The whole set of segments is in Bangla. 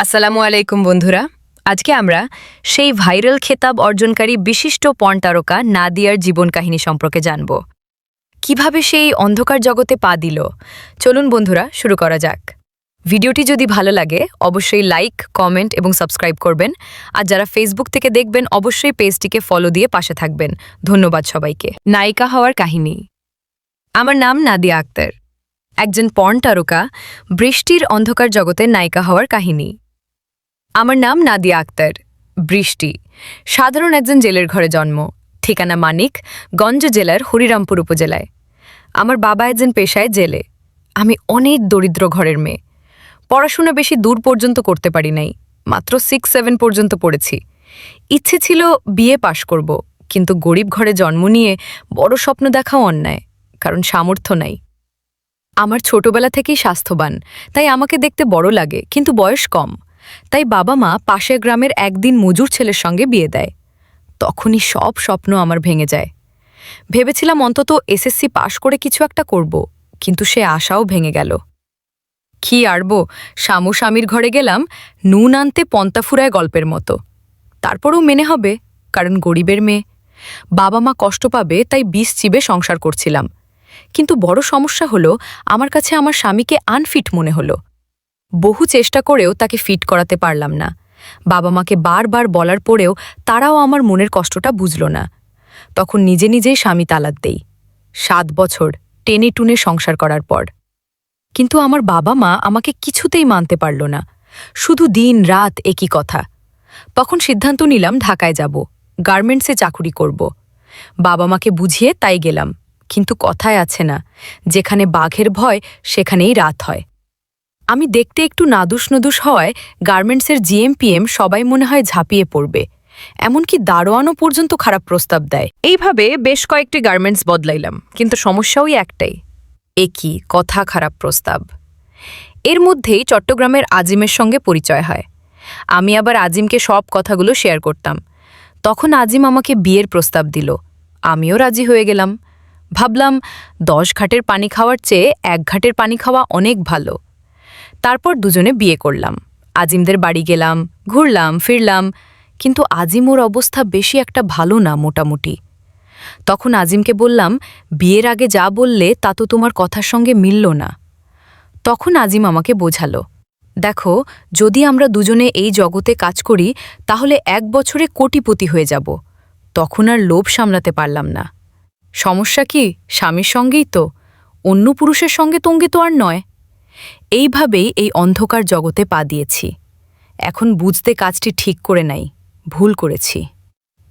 আসসালামু আলাইকুম বন্ধুরা। আজকে আমরা সেই ভাইরাল খেতাব অর্জনকারী বিশিষ্ট পর্ন তারকা নাদিয়ার জীবন কাহিনী সম্পর্কে জানব। কিভাবে সেই অন্ধকার জগতে পা দিল। চলুন বন্ধুরা, শুরু করা যাক। ভিডিওটি যদি ভালো লাগে অবশ্যই লাইক, কমেন্ট এবং সাবস্ক্রাইব করবেন। আর যারা ফেসবুক থেকে দেখবেন অবশ্যই পেজটিকে ফলো দিয়ে পাশে থাকবেন। ধন্যবাদ সবাইকে। নায়িকা হওয়ার কাহিনী। আমার নাম নাদিয়া আক্তার, একজন পর্ন তারকা বৃষ্টির অন্ধকার জগতে নায়িকা হওয়ার কাহিনী। আমার নাম নাদিয়া আক্তার, বৃষ্টি। সাধারণ একজন জেলের ঘরে জন্ম। ঠিকানা মানিক, গঞ্জ জেলার হরিরামপুর উপজেলায়। আমার বাবা একজন পেশায় জেলে। আমি অনেক দরিদ্র ঘরের মেয়ে। পড়াশোনা বেশি দূর পর্যন্ত করতে পারি নাই, মাত্র 6-7 পর্যন্ত পড়েছি। ইচ্ছে ছিল বিএ পাশ করব, কিন্তু গরিব ঘরে জন্ম নিয়ে বড় স্বপ্ন দেখাও অন্যায়, কারণ সামর্থ্য নাই। আমার ছোটবেলা থেকেই স্বাস্থ্যবান, তাই আমাকে দেখতে বড় লাগে, কিন্তু বয়স কম। তাই বাবা মা পাশের গ্রামের একদিন মজুর ছেলের সঙ্গে বিয়ে দেয়। তখনই সব স্বপ্ন আমার ভেঙে যায়। ভেবেছিলাম অন্তত এসএসসি পাশ করে কিছু একটা করব, কিন্তু সে আশাও ভেঙে গেল। কি আরব, স্বামীর ঘরে গেলাম নুন আনতে পন্তা ফুরায় গল্পের মতো। তারপরও মেনে হবে, কারণ গরিবের মেয়ে। বাবা মা কষ্ট পাবে তাই বিষ চিবে সংসার করছিলাম। কিন্তু বড় সমস্যা হলো, আমার কাছে আমার স্বামীকে আনফিট মনে হলো। বহু চেষ্টা করেও তাকে ফিট করাতে পারলাম না। বাবা মাকে বারবার বলার পরেও তারাও আমার মনের কষ্টটা বুঝল না। তখন নিজে নিজেই স্বামী তালাক দেই, 7 বছর টেনে টুনে সংসার করার পর। কিন্তু আমার বাবা মা আমাকে কিছুতেই মানতে পারল না, শুধু দিন রাত একই কথা। তখন সিদ্ধান্ত নিলাম ঢাকায় যাব, গার্মেন্টসে চাকুরি করব। বাবা মাকে বুঝিয়ে তাই গেলাম, কিন্তু কথায় আছে না, যেখানে বাঘের ভয় সেখানেই রাত হয়। আমি দেখতে একটু নাদুস নদুস হওয়ায় গার্মেন্টসের জিএমপিএম সবাই মনে হয় ঝাঁপিয়ে পড়বে, এমনকি দারোয়ানও পর্যন্ত খারাপ প্রস্তাব দেয়। এইভাবে বেশ কয়েকটি গার্মেন্টস বদলাইলাম, কিন্তু সমস্যাও একটাই, একই কথা, খারাপ প্রস্তাব। এর মধ্যেই চট্টগ্রামের আজিমের সঙ্গে পরিচয় হয়। আমি আবার আজিমকে সব কথাগুলো শেয়ার করতাম। তখন আজিম আমাকে বিয়ের প্রস্তাব দিল। আমিও রাজি হয়ে গেলাম। ভাবলাম 10 ঘাটের পানি খাওয়ার চেয়ে 1 ঘাটের পানি খাওয়া অনেক ভালো। তারপর দুজনে বিয়ে করলাম। আজিমদের বাড়ি গেলাম, ঘুরলাম ফিরলাম, কিন্তু আজিম ওর অবস্থা বেশি একটা ভালো না মোটামুটি। তখন আজিমকে বললাম, বিয়ের আগে যা বললে তা তো তোমার কথার সঙ্গে মিলল না। তখন আজিম আমাকে বোঝালো, দেখো, যদি আমরা দুজনে এই জগতে কাজ করি তাহলে 1 বছরে কোটিপতি হয়ে যাব। তখন আর লোভ সামলাতে পারলাম না। সমস্যা কি, স্বামীর সঙ্গেই তো, অন্য পুরুষের সঙ্গে তঙ্গে তো আর নয়। এইভাবেই এই অন্ধকার জগতে পা দিয়েছি। এখন বুঝতে কাজটি ঠিক করে নাই, ভুল করেছি।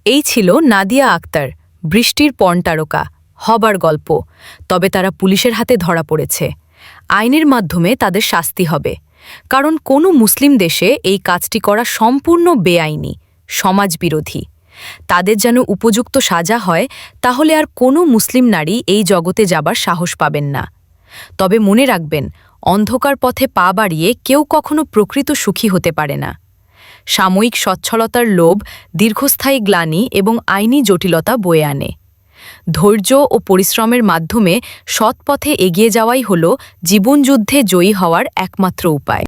এই ছিল নাদিয়া আক্তার, বৃষ্টির পর্ন তারকা হবার গল্প। তবে তারা পুলিশের হাতে ধরা পড়েছে। আইনের মাধ্যমে তাদের শাস্তি হবে, কারণ কোনো মুসলিম দেশে এই কাজটি করা সম্পূর্ণ বেআইনি, সমাজবিরোধী। তাদের যেন উপযুক্ত সাজা হয়, তাহলে আর কোনো মুসলিম নারী এই জগতে যাবার সাহস পাবেন না। তবে মনে রাখবেন, অন্ধকার পথে পা বাড়িয়ে কেউ কখনো প্রকৃত সুখী হতে পারে না। সাময়িক সচ্ছলতার লোভ দীর্ঘস্থায়ী গ্লানি এবং আইনি জটিলতা বয়ে আনে। ধৈর্য ও পরিশ্রমের মাধ্যমে সৎ পথে এগিয়ে যাওয়াই হল জীবনযুদ্ধে জয়ী হওয়ার একমাত্র উপায়।